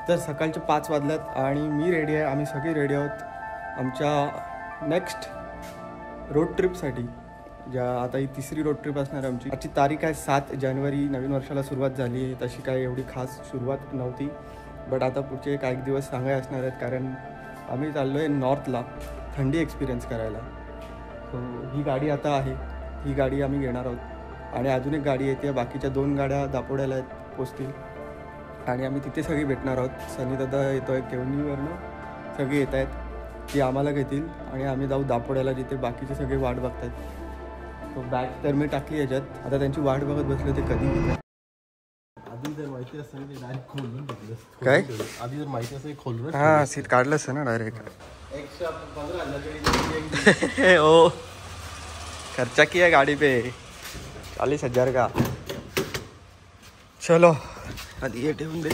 तर सकाळचे 5 वाजल्यात आणि मी रेडी आहे, आम्ही सगळे रेडी आहोत आमच्या नेक्स्ट रोड ट्रिपसाठी. ज्या आता ही 3री रोड ट्रिप असणार आमची. आजची तारीख आहे 7 जानेवारी. नवीन वर्षाला सुरुवात झाली आहे. तशी काय एवढी खास सुरुवात नव्हती, बट आता पुढचे एक दिवस सांगाय असणार आहेत, कारण आम्ही चाललो आहे नॉर्थला थंडी एक्सपिरियन्स करायला. सो ही गाडी आता आहे, ही गाडी आम्ही घेणार आहोत आणि अजून एक गाडी येते. बाकीच्या 2 गाड्या दापोड्याला पोचतील आणि आम्ही तिथे सगळी भेटणार आहोत. सनी दादा येतो आहे केवणीवरनं, सगळे येत आहेत, ती आम्हाला घेतील आणि आम्ही जाऊ दापोड्याला, जिथे बाकीचे सगळे वाट बघत आहेत. तो बॅग तर मी टाकली याच्यात, आता त्यांची वाट बघत बसले ते कधी येतात. आधी जर माहिती असतं ते डायरेक्ट खोलून घेतलं. काय आधी जर माहिती असतं खोलून. हां, सीट काढलं असतं ना डायरेक्ट. 115,000 ओ खर्चा किया गाड़ी पे 40,000 का. चलो आधी ये ठेवून दे.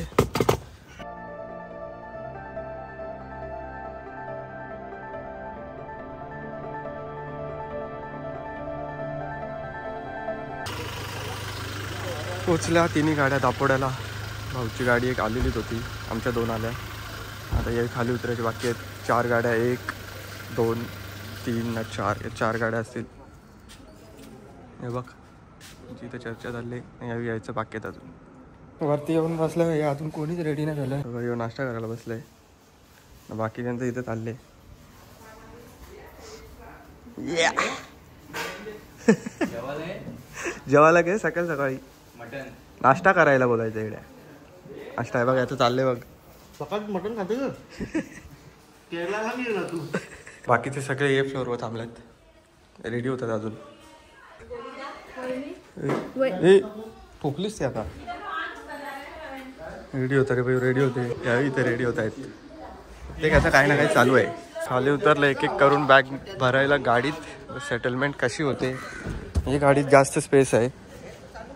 पोचल्या 3 गाड्या दापोड्याला. भाऊची गाडी एक आलेलीच होती, आमच्या 2 आल्या. आता या खाली उतरायचे बाकी आहेत. 4 गाड्या, 1 2 3 4 गाड्या असतील. हे बघ जिथे चर्चा झाली यावी यायचं बाकी आहेत. अजून वरती येऊन बसलं हे, अजून कोणीच रेडी नाही झालं. येऊन नाश्ता करायला बसलंय, बाकी त्यांचं इथं चाललंय. जेवायला काय सकाळी सकाळी नाश्ता करायला बोलायचं इकडे. नाश्ता आहे बघ, याचं चाललंय बघ. सकाळी मटण खाते का? केरळला नाही ना तू? बाकीचे सगळे ए फ्लोअरवर थांबलेत, रेडी होतात अजून. ठोकलीस ते आता रेडी होतं रे भाई, रेडी होते यावेळी इथे रेडी होत आहेत. ते कसं काही ना काही चालू आहे. खाली उतरलं एक एक करून बॅग भरायला गाडीत. सेटलमेंट कशी होते, म्हणजे गाडीत जास्त स्पेस आहे,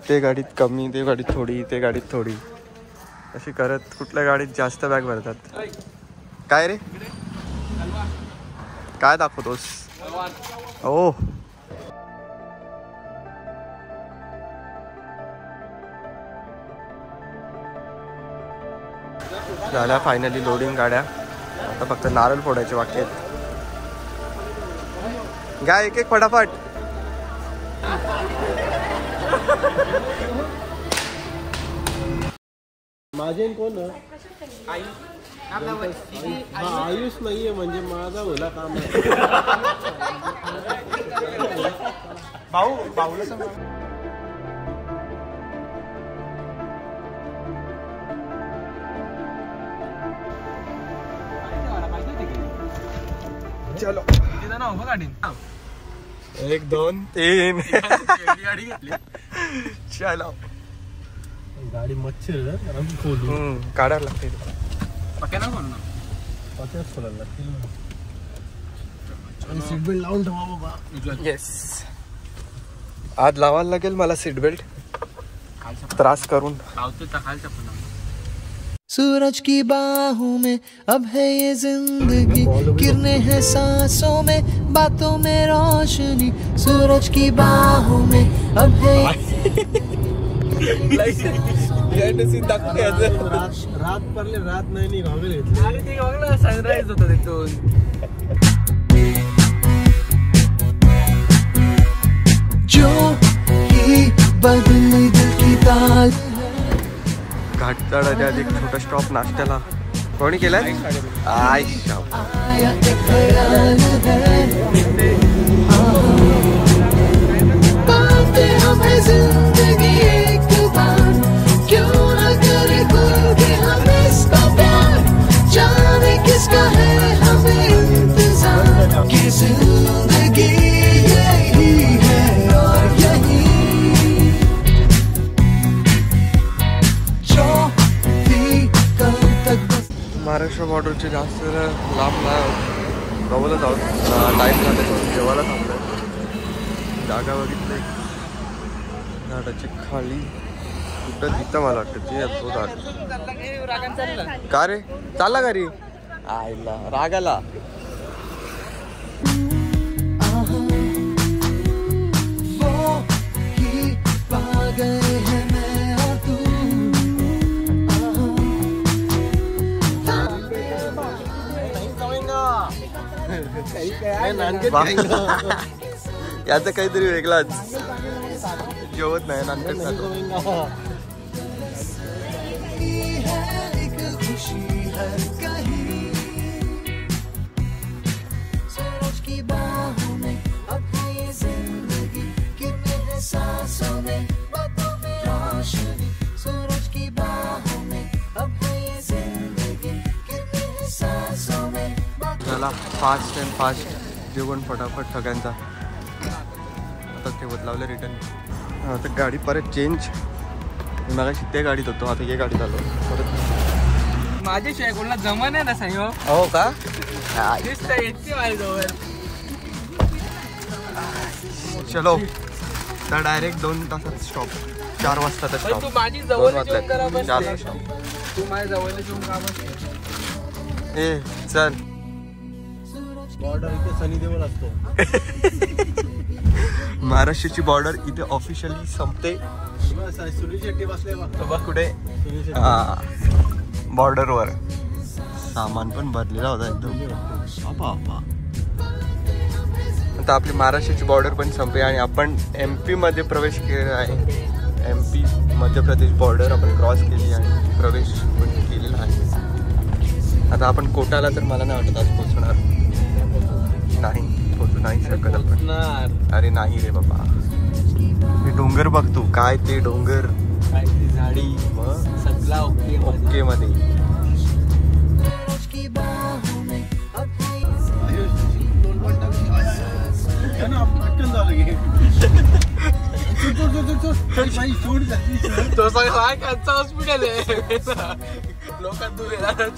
ते गाडीत कमी, ते गाडीत थोडी, ते गाडीत थोडी, अशी करत कुठल्या गाडीत जास्त बॅग भरतात. काय रे काय दाखवतोस? ओ झाल्या फायनली लोडिंग गाड्या. आता फक्त नारळ फोडायचे बाकी आहेत. गाय एक एक फटाफट. माझे कोण? आयुष नाहीये म्हणजे माझा होला काम आहे. भाऊला सांग. चलो 1 2 3 चलो. गाडी मच्छर काढायला लागते. सीट बेल्ट लावून ठेवा बाबा. येस, आज लावायला लागेल मला सीट बेल्ट, त्रास करून. सूरज की बाहों में अब है ये जिंदगी, किरणें हैं सांसों में, बातों में रोशनी. सूरज की बाहों में अब है रात पडले, रात नाही घागले घेतले. सनराईज होता तिथून. जो ही बदली दिल की ताल. घाटचाळाच्या आधी एक छोटा स्टॉप नाश्त्याला. कोणी केलाय? आयशा. महाराष्ट्र बॉर्डरचे जास्त लांब नाही, जवळच आहोत. टाईम झाला जेवायला थांबलोय. जागा बघितली झाडाची खाली कुठं तिथं मला वाटतं ते तो झाड. का रे चालला का रे? आईला रागाला. याचं काहीतरी वेगळाच जेवत नाही नानकट खातो. चला फास्ट अँड फास्ट जेवण फटाफट सगळ्यांचा. आता ठेवत लावलं रिटर्न. आता गाडी परत चेंज. मगाशी त्या गाडीत होतो, आता ये गाडीत आलो परत. माझ्याशिवाय कोणाला जमा नाही ना सांग. हो का? चलो तर डायरेक्ट 2 तासात स्टॉप. 4 वाजता स्टॉप. तू माझी जवळ जेवण करा. 4 स्टॉप. तू माझ्या जवळ जेवण करा. ए चल. बॉर्डर इथे सनी देवल असतो. महाराष्ट्राची बॉर्डर इथे ऑफिशियली संपते. सुनील शेट्टी बसले बघ. कुठे? बॉर्डरवर. सामान पण भरलेला होता एकदम. आता आपली महाराष्ट्राची बॉर्डर पण संपली आणि आपण MP मध्ये प्रवेश केलेला आहे. MP मध्य प्रदेश बॉर्डर आपण क्रॉस केली आणि प्रवेश पण केलेला आहे. आता आपण कोटाला तर मला नाही वाटत आज पोहोचणार. नाही पोहोचू नाही शकत आपण. अरे नाही रे बाबा. हे डोंगर बघ तू. काय ते डोंगर, काय ती झाडी, मग सगळा ओके मध्ये. हॉस्पिटल आहे. लोकांना दूर येणार.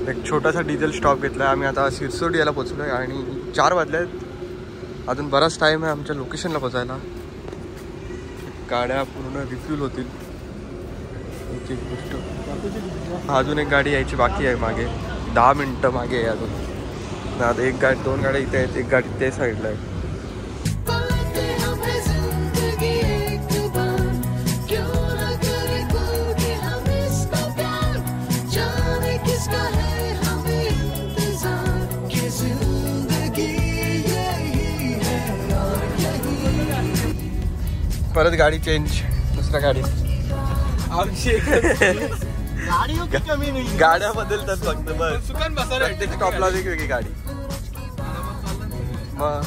एक छोटासा डिझेल स्टॉप घेतला आम्ही. आता सिरसोडी याला पोचलो आहे आणि 4 वाजले आहेत. अजून बराच टाईम आहे आमच्या लोकेशनला पोचायला. गाड्या पूर्ण रिफ्यूल होतील. एक गोष्ट अजून एक गाडी यायची बाकी आहे मागे. 10 मिनटं मागे आहे अजून. आता 2 गाड्या इथे आहेत, एक गाडी ते साईडला आहे. परत गाडी चेंज. दुसऱ्या गाडी. गाड्या बदलतात फक्त बस. प्रत्येक स्टॉपला वेगवेगळी गाडी. मग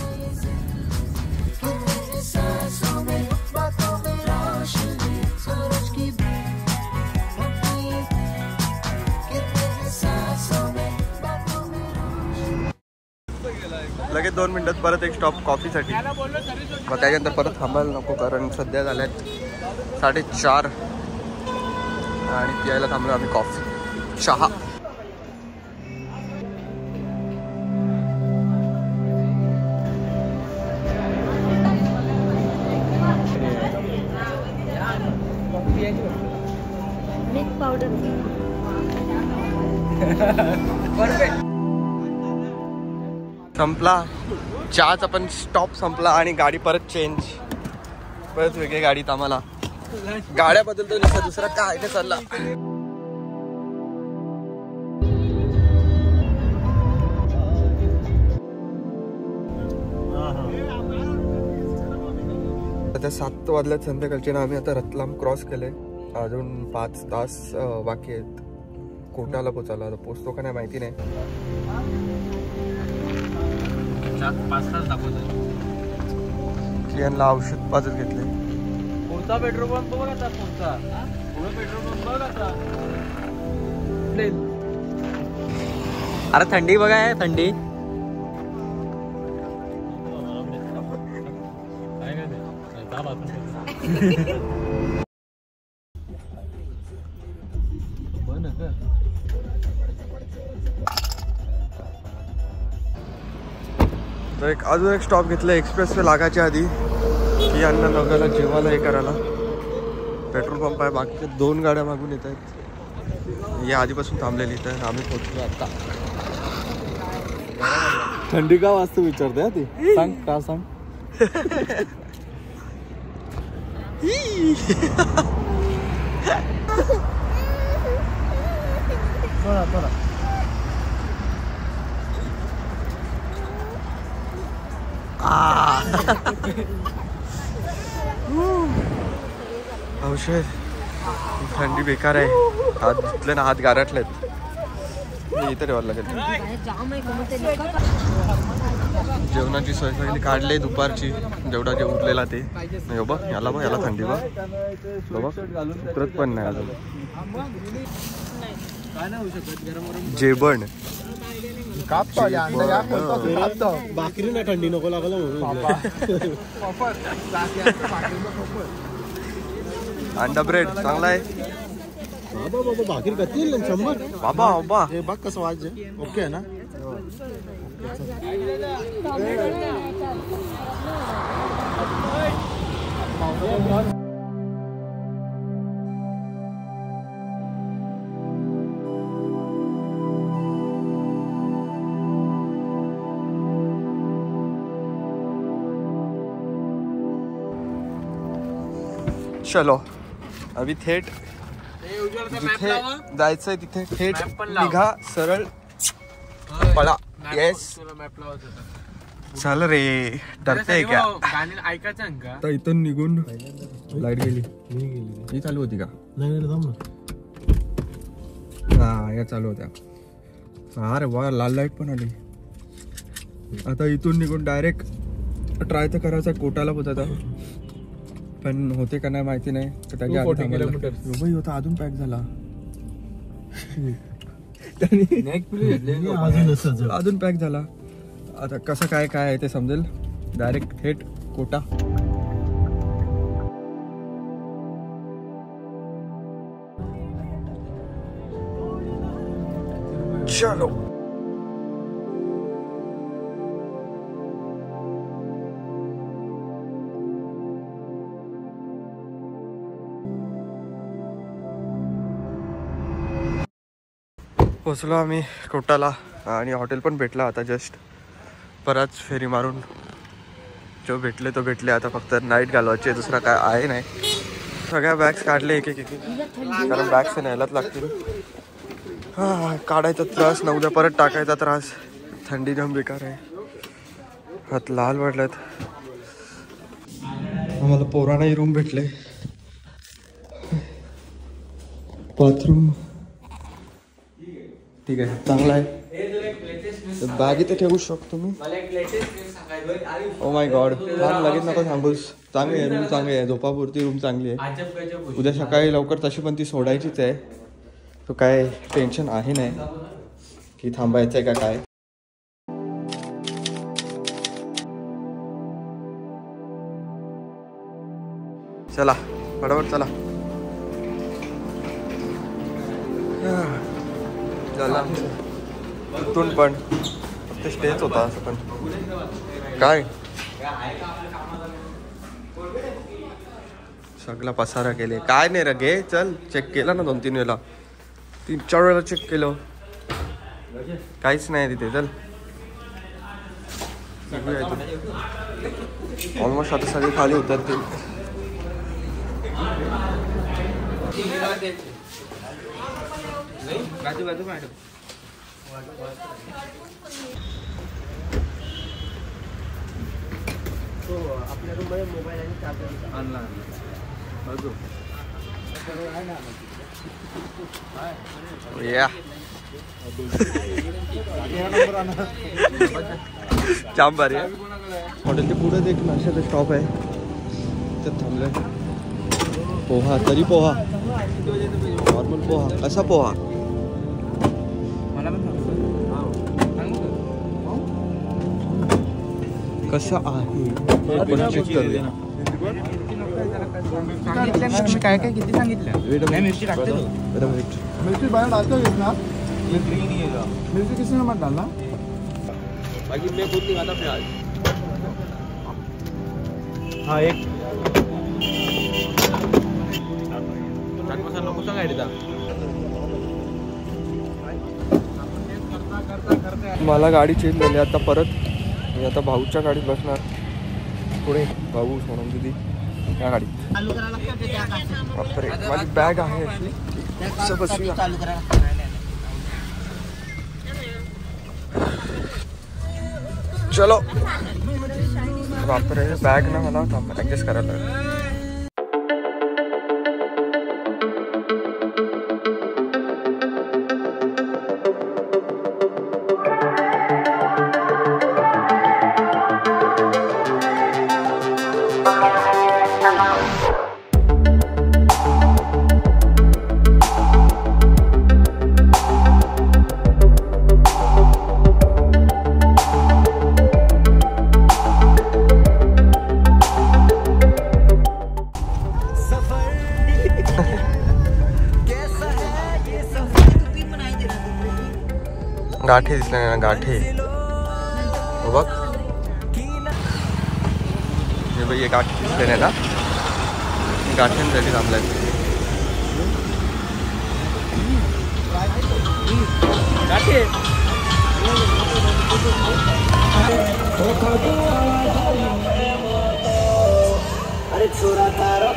लगेच 2 मिनिटात परत एक स्टॉप कॉफीसाठी. मग त्याच्यानंतर परत थांबायला नको कारण सध्या झाल्यात 4:30 आणि प्यायला थांबलो आम्ही कॉफी चहा. Milk powder. संपला चहाचा पण स्टॉप संपला आणि गाडी परत चेंज. परत वेगळी गाडीत आम्हाला. गाड्या बदलतो नुसता. दुसरा काय ते चालला. आता 7 वाजल्यात संध्याकाळचे ना. आम्ही आता रतलाम क्रॉस केले. अजून 5 तास बाकी आहेत कोटाला पोचायला. आता पोचतो का नाही माहिती नाही. 5 तास दाखवतो. यांना औषध पाजत घेतले. कोणता पेट्रोल पंप बघ आता. कोणता पुढे पेट्रोल पंप बघ आता. अरे थंडी बघा आहे. थंडी तर अजून एक स्टॉप घेतला एक्सप्रेस वे लागायच्या आधी की यांना दोघांना जेवायला हे करायला. पेट्रोल पंप आहे. बाकी 2 गाड्या मागून येत आहेत. या आधीपासून थांबलेली तर आम्ही पोहोचलो आता. थंडी का वाजता विचारते ती. सांग का सांग. औषध थंडी बेकार आहे. हात धुतले ना, हात गारटलेत. इथे ठेवायला लागेल. जेवणाची सोय सगळी काढली दुपारची, जेवढा जे उरलेला ते. नाही बघ याला, बघ याला थंडी बघ, उतरत पण नाही अजून. जेवण भाकरी ना थंडी नको लागला म्हणून. अंडा ब्रेड चांगला आहे बाबा. बाबा भाकरी कधी 100. बाबा बाबा. हे बघ कसं वाज ओके आहे ना. चलो अभी थेट जिथे जायचंय तिथे थेट निघा, सरळ पळा. येस चल रे, डरते क्या? ऐकायचं का? तर इथून निघून लाईट गेली. ही चालू होती का? नाही हा या चालू होत्या. अरे वा, लाल लाईट पण आली. आता इथून निघून डायरेक्ट ट्राय तर करायचा कोटाला पोचायचा, पण होते का नाही माहिती नाही. तर त्याच्या आधी थांबायला होता, अजून पॅक झाला. अजून पॅक झाला. आता कसं काय काय आहे ते समजेल. डायरेक्ट थेट कोटा. चलो पोचलो आम्ही कोटाला आणि हॉटेल पण भेटला आता जस्ट. परत फेरी मारून जो भेटले तो भेटले. आता फक्त नाईट घालवायची, दुसरा काय आहे नाही. सगळ्या बॅग्स काढले एक एक, कारण बॅग्स न्यायलाच लागतील. हा काढायचा त्रास ना, उद्या परत टाकायचा त्रास. थंडी जाम बेकार आहे. हात लाल पडलेत. आम्हाला पोरांनाही रूम भेटले. बाथरूम ठीक आहे, चांगला आहे. बॅग इथे ठेवू शकतो मी. ओ माय गॉड, लगेच नको सांगूस. चांगली आहे रूम, चांगली आहे. झोपापुरती रूम चांगली आहे. उद्या सकाळी लवकर तशी पण ती सोडायचीच आहे. तो काय टेन्शन आहे नाही की थांबायचं आहे का काय. चला फटाफट चला. चला इथून पण फक्त स्टेच होता असं पण काय सगळा पसारा केले. काय नाही रे, घे चल. चेक केला ना 2-3 वेळा, 3-4 वेळा चेक केलं. काहीच नाही तिथे. चल ऑलमोस्ट आता सगळे खाली उतरतील. बाजू बाजू मॅडम. आपल्या रूम मध्ये मोबाईल आणि चार्जर आणला बाजू. या जाम भारी आहे. हॉटेलच्या पुढेच एक नाश्त्याचा स्टॉप आहे, तिथे थांबलोय. पोहा, तरी पोहा, नॉर्मल पोहा. कसा पोहा? कसा आहे आपण चेक करूया. काय काय किती सांगितलं? मिरची टाकते. मिर्ची बाहेर डालते ना. मिर्ची किसी ने मत डालना. बाकी मैं खुद नहीं खाता प्याज. हाँ एक चाट मसाला कुठं काय देता? मला गाडी चेंज झाली आता परत. मी आता भाऊच्या गाडीत बसणार. पुढे भाऊ सोनम दिदी या गाडी. बापरे माझी बॅग आहे अशी. चलो बापरे बॅग ना मला ऍडजस्ट करायला लागेल. गाठे दिसले ना गाठे बघ हे बाई गाठी दिसले नाही ना गाठ्यांसाठी थांबलाय. गाठी अरे छोरा तारा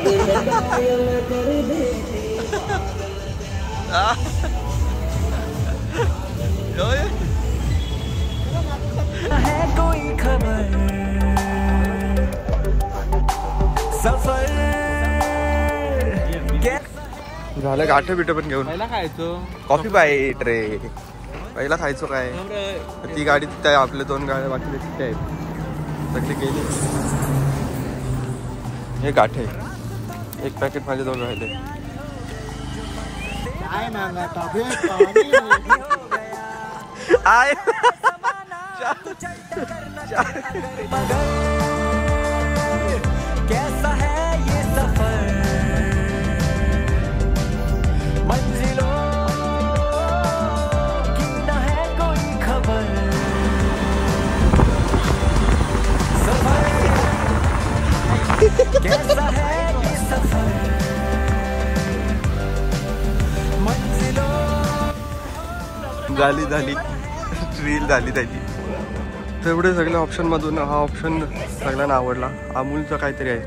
है कोई खबर सफर झालं. गाठे बिटे पण घेऊन पहिला खायचो कॉफी बाईट रे. पहिला खायचो काय ती गाडी तिथे आहे. आपल्या 2 गाड्या बाकी तिथे आहेत सगळी गेली. हे गाठे 1 पॅकेट माझे 2 राहिले. आय कैसा है ये सफर मंजिलों की न है कोई खबर सफर कैसा है ये सफर मंजिलों झाली रील झाली त्याची. तेवढे सगळ्या ऑप्शन मधून हा ऑप्शन सगळ्यांना आवडला. अमूलचा काहीतरी आहे.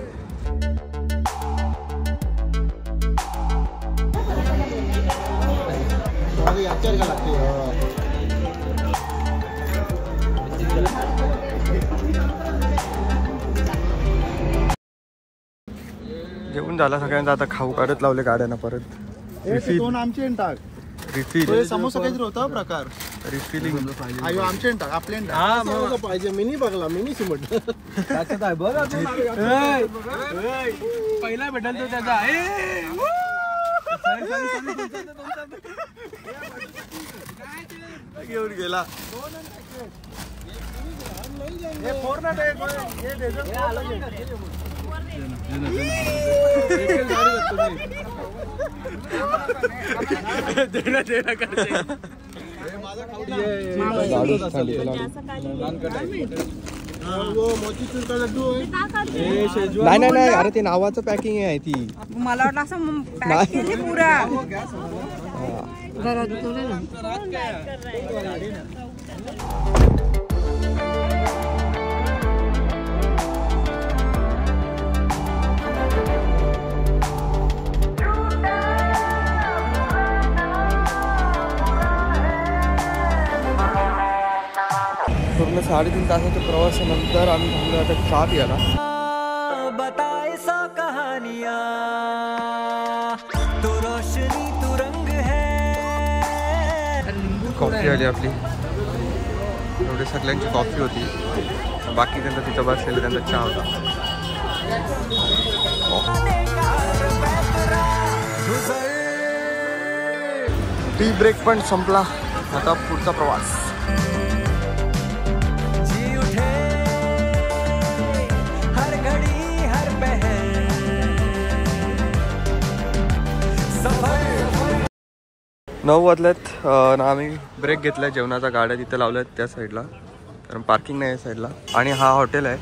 जेवण झाला सगळ्यांचा. आता खाऊ करत लावले गाड्यांना परत. रिफिल आमचे टाक रिफिल समोसा काहीतरी होता प्रकार. रिफिलिंग आयो आमचे टाक आपले पाहिजे. मिनी बघला मिनी सिमट पहिला भेटल तो त्याचा घेऊन गेला. नाही अरे ते नावाचं पॅकिंग आहे ती. मला वाटलं असं पॅक केली पुरा घरात ना. पूर्ण 3.5 तासाच्या प्रवासानंतर आम्ही थांबलो आता चहा प्यायला. बताए सा कहानियां तो रोशनी तू रंग है. कॉफी आली आपली. एवढी सगळ्यांची कॉफी होती. बाकी त्यांचा तिथं बसलेलं त्यांचा चहा होता. टी ब्रेक पण संपला. आता पुढचा प्रवास. हर घड़ी हर पहर 9 वाजल्यात ना आम्ही ब्रेक घेतला. जेवणाचा गाड्या तिथे लावल्यात त्या साईडला कारण पार्किंग नाही आहे साईडला. आणि हा हॉटेल आहे.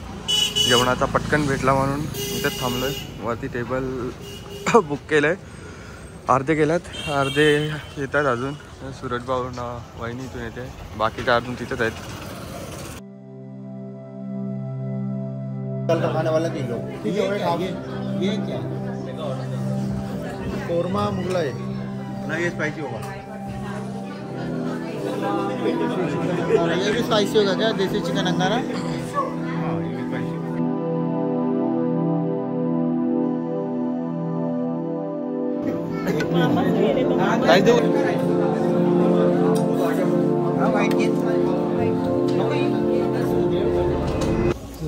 जेवणाचा पटकन भेटला म्हणून इथेच थांबलो आहे. वरती टेबल बुक केलं आहे. अर्धे गेल्यात अर्धे येत आहेत अजून. सूरज भाऊ ना वहिनी इथून येते. बाकी काय अजून तिथेच आहेत. कल का खाने वाला किलो ये क्या कोरमा मुगलाई ना ये स्पाइसी होगा ये भी स्पाइसी होगा क्या देसी चिकन अंगारा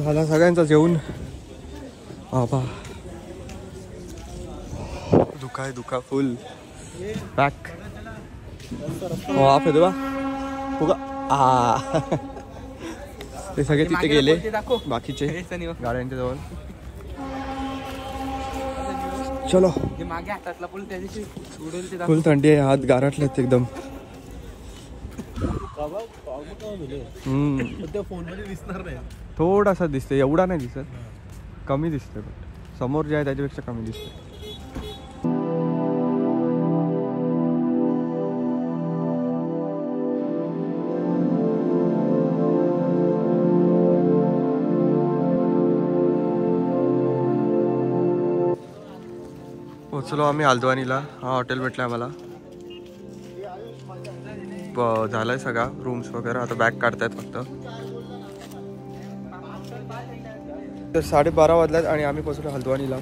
झाला सगळ्यांचा जेवून बाबा दुखा फुल पॅक वाफ येतो बा फुगा ते सगळे तिथे गेले बाकीचे गाड्यांच्या जवळ चलो मागे हातातला पूल त्या दिवशी उडेल ते फुल थंडी आहे हात गारटलेत एकदम थोडासा दिसते एवढा नाही दिसत कमी दिसते बट समोर जे आहे त्याच्यापेक्षा कमी दिसते पोचलो आम्ही हल्द्वानीला हा हॉटेल भेटला आम्हाला झालाय सगळा रूम्स वगैरे आता बॅग काढतायत फक्त तर 12:30 वाजल्यात आणि आम्ही पोचलो हल्द्वानीला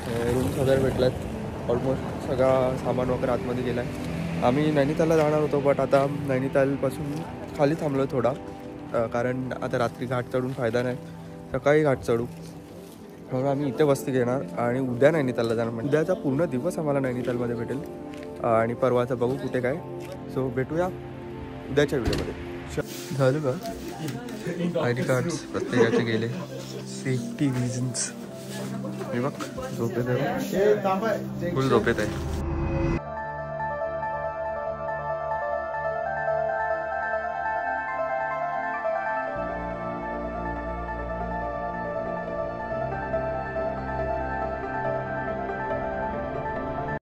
रूम्स वगैरे भेटल्यात ऑलमोस्ट सगळा सामान वगैरे आतमध्ये गेला आहे आम्ही नैनितालला जाणार होतो बट आता नैनितालपासून खाली थांबलो थोडा कारण आता रात्री घाट चढून फायदा नाही सकाळी घाट चढू म्हणून आम्ही इथे वस्ती घेणार आणि उद्या नैनितालला जाणार म्हणजे उद्याचा पूर्ण दिवस आम्हाला नैनितालमध्ये भेटेल आणि परवाचं बघू कुठे काय सो भेटूया उद्याच्या व्हिडिओमध्ये झालं का आय डी कार्ड्स प्रत्येकाचे गेले सेफ्टी रिझन्स हे बघ झोपेत आहे फुल झोपेत आहे